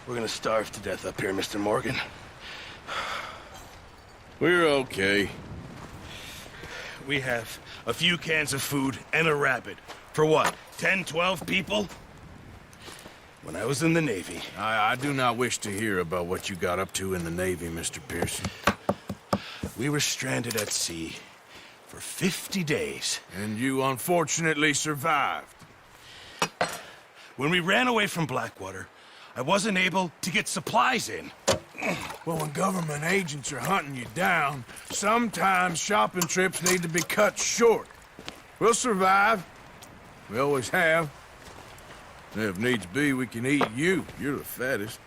We're gonna starve to death up here, Mr. Morgan. We're okay. We have a few cans of food and a rabbit. For what, 10, 12 people? When I was in the Navy... I do not wish to hear about what you got up to in the Navy, Mr. Pearson. We were stranded at sea for 50 days. And you unfortunately survived. When we ran away from Blackwater, I wasn't able to get supplies in. Well, when government agents are hunting you down, sometimes shopping trips need to be cut short. We'll survive. We always have. And if needs be, we can eat you. You're the fattest.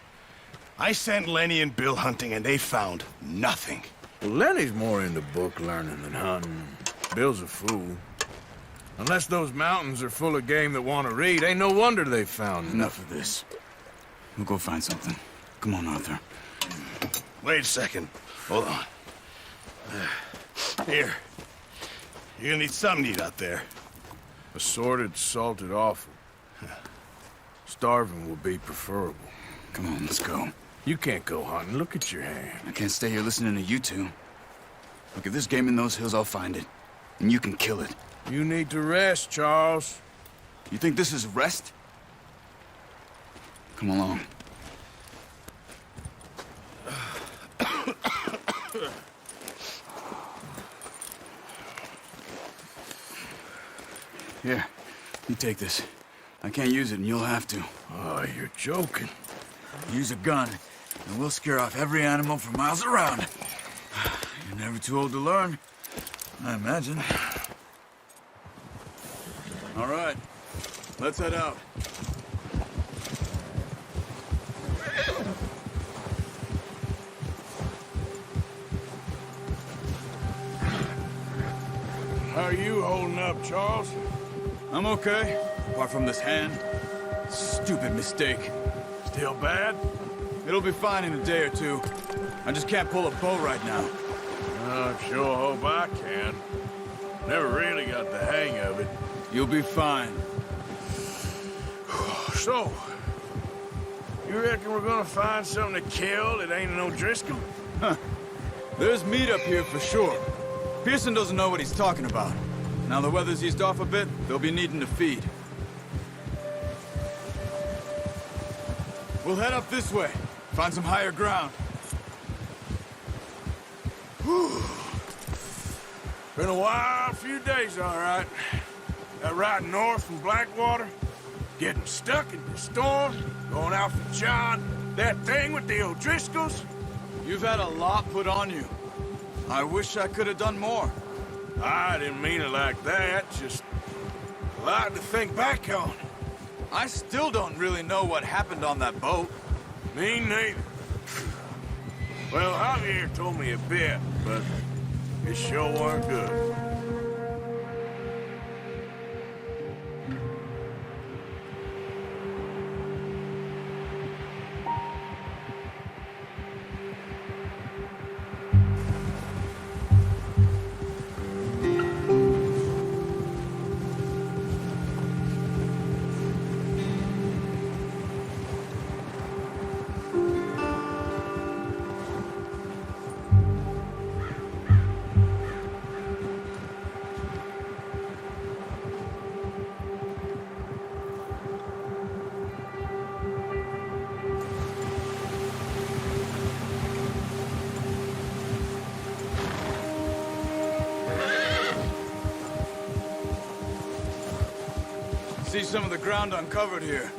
I sent Lenny and Bill hunting, and they found nothing. Well, Lenny's more into book learning than hunting. Bill's a fool. Unless those mountains are full of game that want to read, ain't no wonder they found Enough of this. We'll go find something. Come on, Arthur. Wait a second. Hold on. Here. You're gonna need something to eat out there. Assorted, salted offal. Starving will be preferable. Come on, let's go. You can't go hunting. Look at your hand. I can't stay here listening to you two. Look, if there's game in those hills, I'll find it. And you can kill it. You need to rest, Charles. You think this is rest? Come along. Here, you take this. I can't use it, and you'll have to. Oh, you're joking. Use a gun, and we'll scare off every animal for miles around. You're never too old to learn, I imagine. All right, let's head out. How are you holding up, Charles? I'm okay, apart from this hand. Stupid mistake. Still bad? It'll be fine in a day or two. I just can't pull a bow right now. I sure hope I can. Never really got the hang of it. You'll be fine. So, you reckon we're gonna find something to kill that ain't no Driscoll? Huh. There's meat up here for sure. Pearson doesn't know what he's talking about. Now the weather's eased off a bit, they'll be needing to feed. We'll head up this way. Find some higher ground. Whew. Been a wild few days, all right. That ride north from Blackwater, getting stuck in the storm, going out for John, that thing with the O'Driscolls. You've had a lot put on you. I wish I could have done more. I didn't mean it like that, just a lot to think back on. I still don't really know what happened on that boat. Me neither. Well, Javier told me a bit, but it sure weren't good. See some of the ground uncovered here.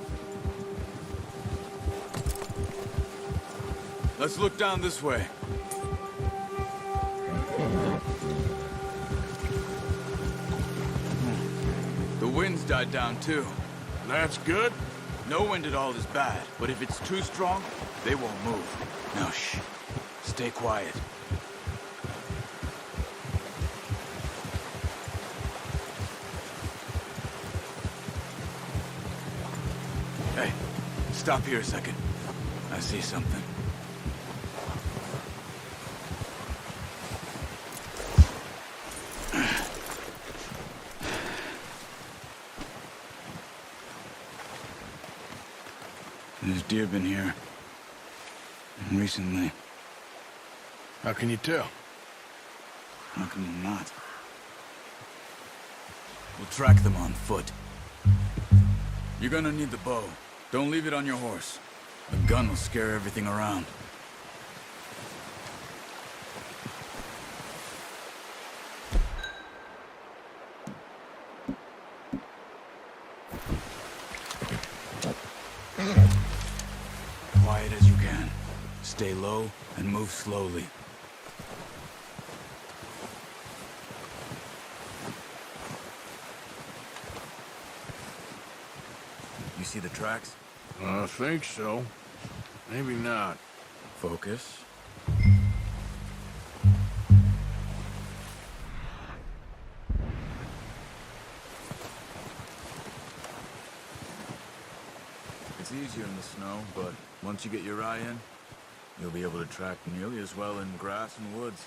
Let's look down this way. The wind's died down too. That's good. No wind at all is bad, but if it's too strong, they won't move. Now shh. Stay quiet. Hey, stop here a second. I see something. There's deer been here. Recently. How can you tell? How can you not? We'll track them on foot. You're gonna need the bow. Don't leave it on your horse. A gun will scare everything around. Quiet as you can. Stay low and move slowly. You see the tracks? I think so. Maybe not. Focus. It's easier in the snow, but once you get your eye in, you'll be able to track nearly as well in grass and woods.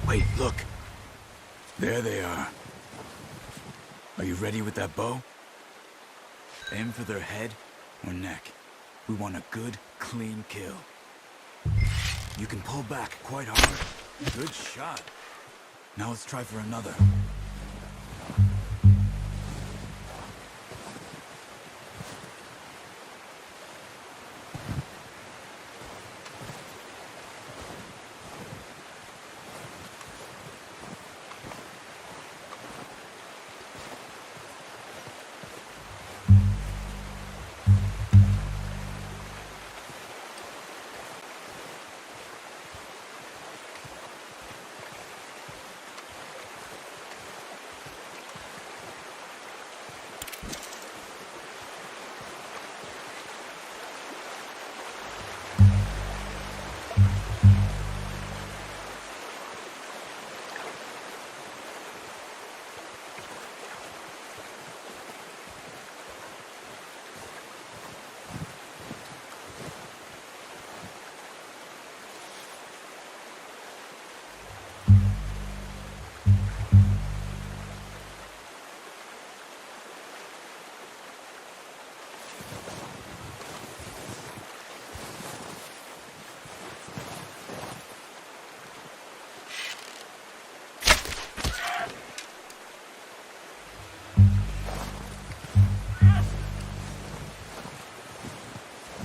Wait, look. There they are. Are you ready with that bow? Aim for their head or neck. We want a good, clean kill. You can pull back quite hard. Good shot. Now let's try for another.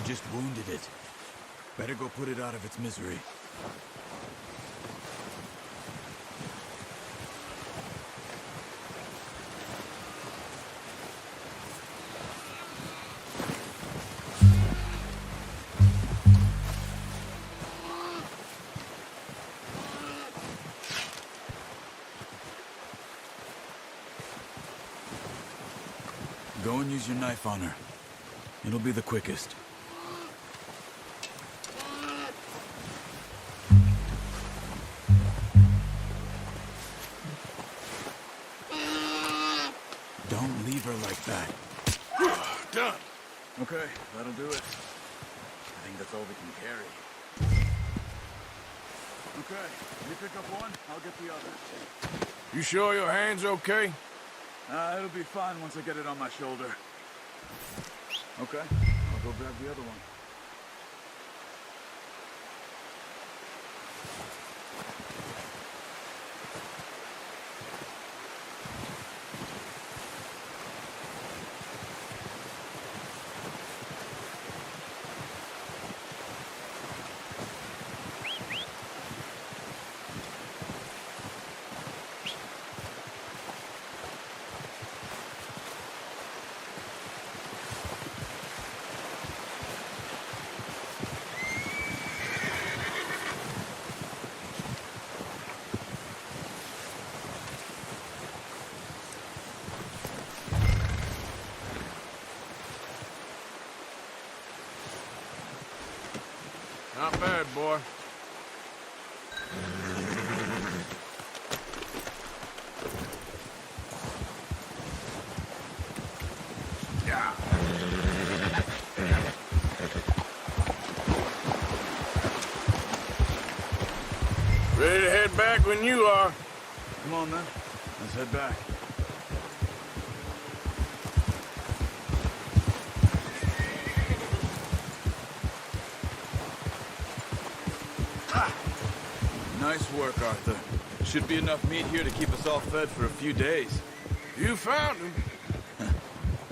Just wounded it. Better go put it out of its misery. Go and use your knife on her. It'll be the quickest. Don't leave her like that. Done. Okay, that'll do it. I think that's all we can carry. Okay, you pick up one, I'll get the other. You sure your hand's okay? It'll be fine once I get it on my shoulder. Okay, I'll go grab the other one. Not bad, boy. Yeah. Ready to head back when you are. Come on, then. Let's head back. Ha! Nice work, Arthur. Should be enough meat here to keep us all fed for a few days. You found him.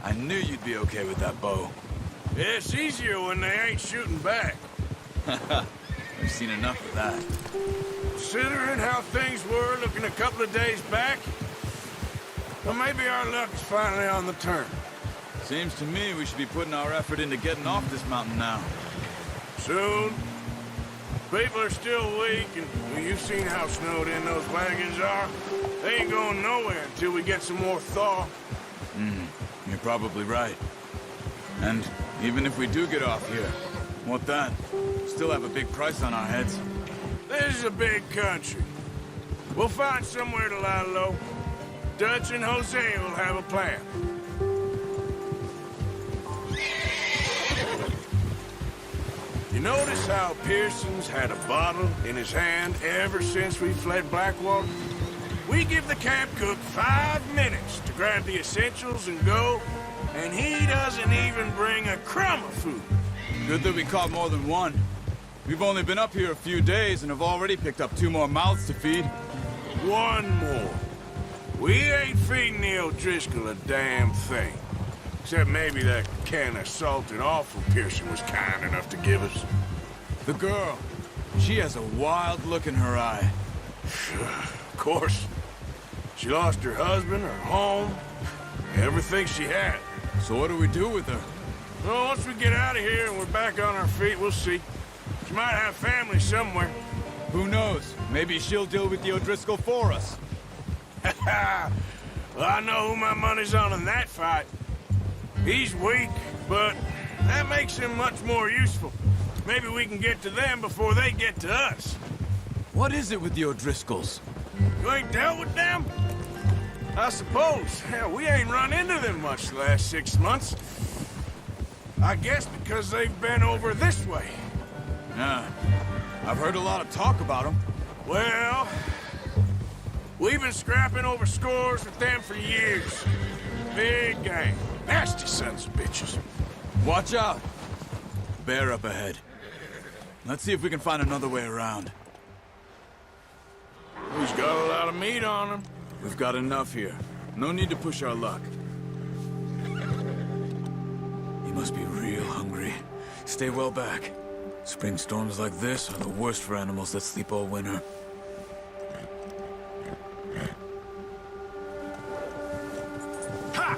I knew you'd be okay with that bow. Yeah, it's easier when they ain't shooting back. I've seen enough of that. Considering how things were looking a couple of days back, well, maybe our luck's finally on the turn. Seems to me we should be putting our effort into getting off this mountain now. Soon. People are still weak, and well, you've seen how snowed in those wagons are. They ain't going nowhere until we get some more thaw. You're probably right. And even if we do get off here, what then? Still have a big price on our heads. This is a big country. We'll find somewhere to lie low. Dutch and Jose will have a plan. You notice how Pearson's had a bottle in his hand ever since we fled Blackwater? We give the camp cook 5 minutes to grab the essentials and go, and he doesn't even bring a crumb of food. Good that we caught more than one. We've only been up here a few days and have already picked up 2 more mouths to feed. One more. We ain't feeding the O'Driscoll a damn thing. Except maybe that can of salted offal Pearson was kind enough to give us. The girl, she has a wild look in her eye. Of course. She lost her husband, her home, everything she had. So what do we do with her? Well, once we get out of here and we're back on our feet, we'll see. She might have family somewhere. Who knows? Maybe she'll deal with the O'Driscoll for us. Well, I know who my money's on in that fight. He's weak, but that makes him much more useful. Maybe we can get to them before they get to us. What is it with the O'Driscolls? You ain't dealt with them? I suppose. Hell, we ain't run into them much the last 6 months. I guess because they've been over this way. Yeah, I've heard a lot of talk about them. Well, we've been scrapping over scores with them for years. Big gang. Nasty sons of bitches. Watch out! Bear up ahead. Let's see if we can find another way around. He's got a lot of meat on him. We've got enough here. No need to push our luck. He must be real hungry. Stay well back. Spring storms like this are the worst for animals that sleep all winter. Ha!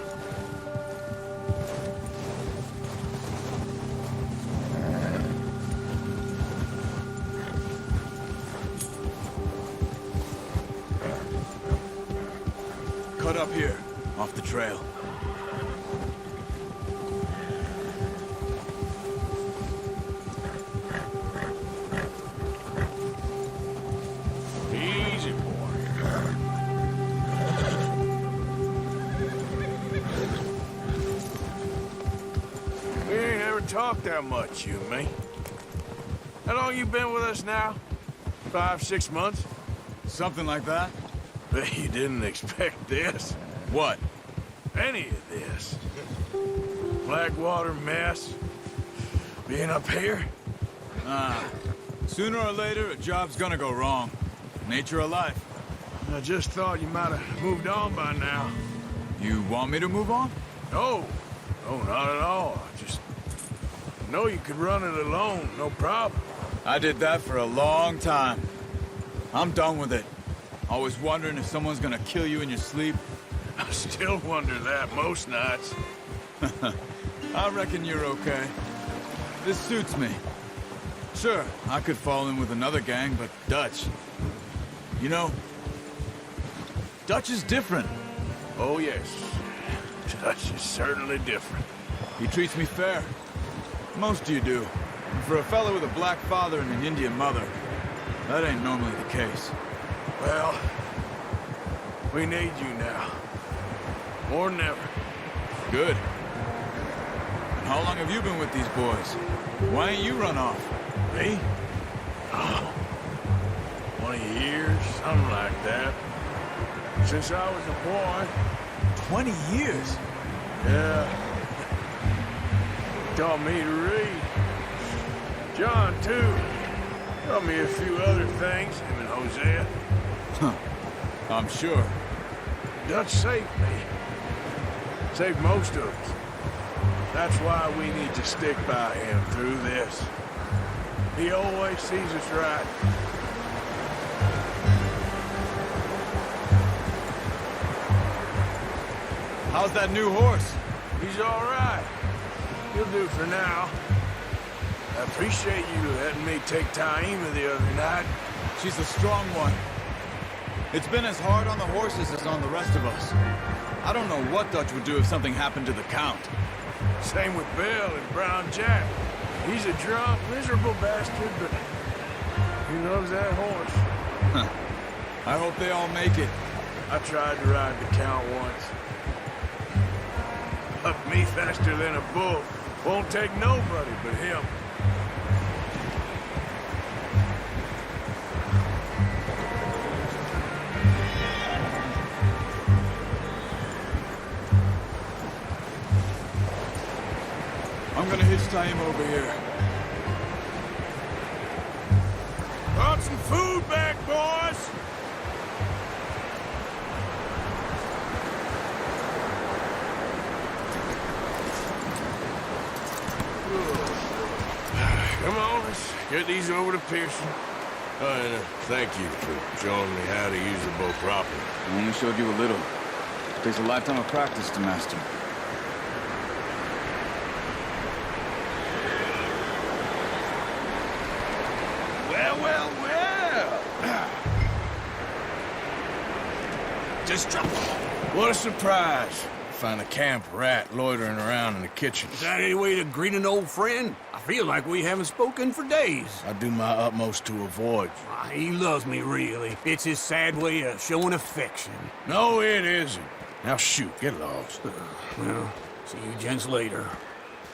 Cut up here, off the trail. Easy, boy. We ain't ever talked that much, you and me. How long you been with us now? 5, 6 months? Something like that? Bet you didn't expect this. What? Any of this. Blackwater mess. Being up here. Sooner or later, a job's gonna go wrong. Nature of life. I just thought you might have moved on by now. You want me to move on? No. No, not at all. I just know you could run it alone, no problem. I did that for a long time. I'm done with it. Always wondering if someone's gonna kill you in your sleep. I still wonder that most nights. I reckon you're okay. This suits me. Sure, I could fall in with another gang, but Dutch... You know, Dutch is different. Oh, yes. Dutch is certainly different. He treats me fair. Most of you do. And for a fellow with a black father and an Indian mother, that ain't normally the case. Well, we need you now. More than ever. Good. And how long have you been with these boys? Why ain't you run off? Me? Oh, 20 years, something like that. Since I was a boy. 20 years? Yeah. Taught me to read. John, too. Taught me a few other things, him and Hosea. Huh. I'm sure. Dutch saved me. Saved most of us. That's why we need to stick by him through this. He always sees us right. How's that new horse? He's all right. He'll do for now. I appreciate you letting me take Taima the other night. She's a strong one. It's been as hard on the horses as on the rest of us. I don't know what Dutch would do if something happened to the Count. Same with Bill and Brown Jack. He's a drunk, miserable bastard, but he loves that horse. Huh. I hope they all make it. I tried to ride the Count once. Up me faster than a bull. Won't take nobody but him. I'm gonna hitch Taima over here. Brought some food back, boys! Come on, let's get these over to Pearson. And thank you for showing me how to use the bow properly. I only showed you a little. It takes a lifetime of practice to master. Well. Just drop. What a surprise. Find a camp rat loitering around in the kitchen. Is that any way to greet an old friend? I feel like we haven't spoken for days. I do my utmost to avoid you. He loves me, really. It's his sad way of showing affection. No, it isn't. Now shoot, get lost. Well, see you gents later.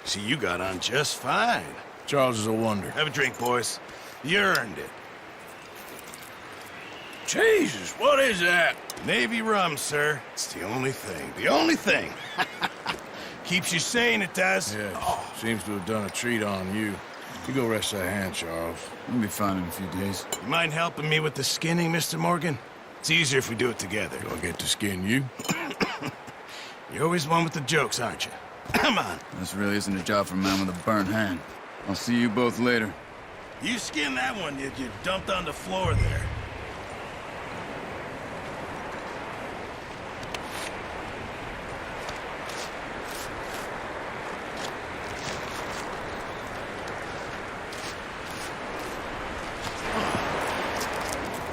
See, you got on just fine. Charles is a wonder. Have a drink, boys. You earned it. Jesus, what is that? Navy rum, sir. It's the only thing. The only thing. Keeps you sane, it does. Yeah, seems to have done a treat on you. You go rest that hand, Charles. I'll be fine in a few days. You mind helping me with the skinning, Mr. Morgan? It's easier if we do it together. Do I get to skin you? You're always one with the jokes, aren't you? Come on. This really isn't a job for a man with a burnt hand. I'll see you both later. You skin that one you dumped on the floor there.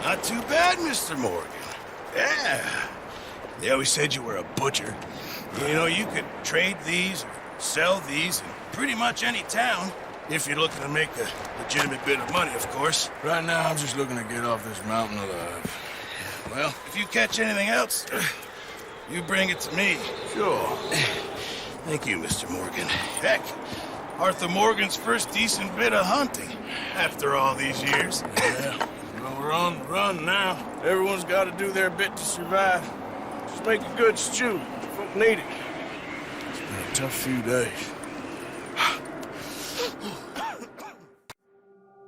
Not too bad, Mr. Morgan. Yeah. They always said you were a butcher. You know, you could trade these, or sell these in pretty much any town. If you're looking to make a legitimate bit of money, of course. Right now, I'm just looking to get off this mountain alive. Well, if you catch anything else, you bring it to me. Sure. Thank you, Mr. Morgan. Heck, Arthur Morgan's first decent bit of hunting after all these years. Yeah. Well, we're on the run now. Everyone's got to do their bit to survive. Just make a good stew. Folk need it. It's been a tough few days.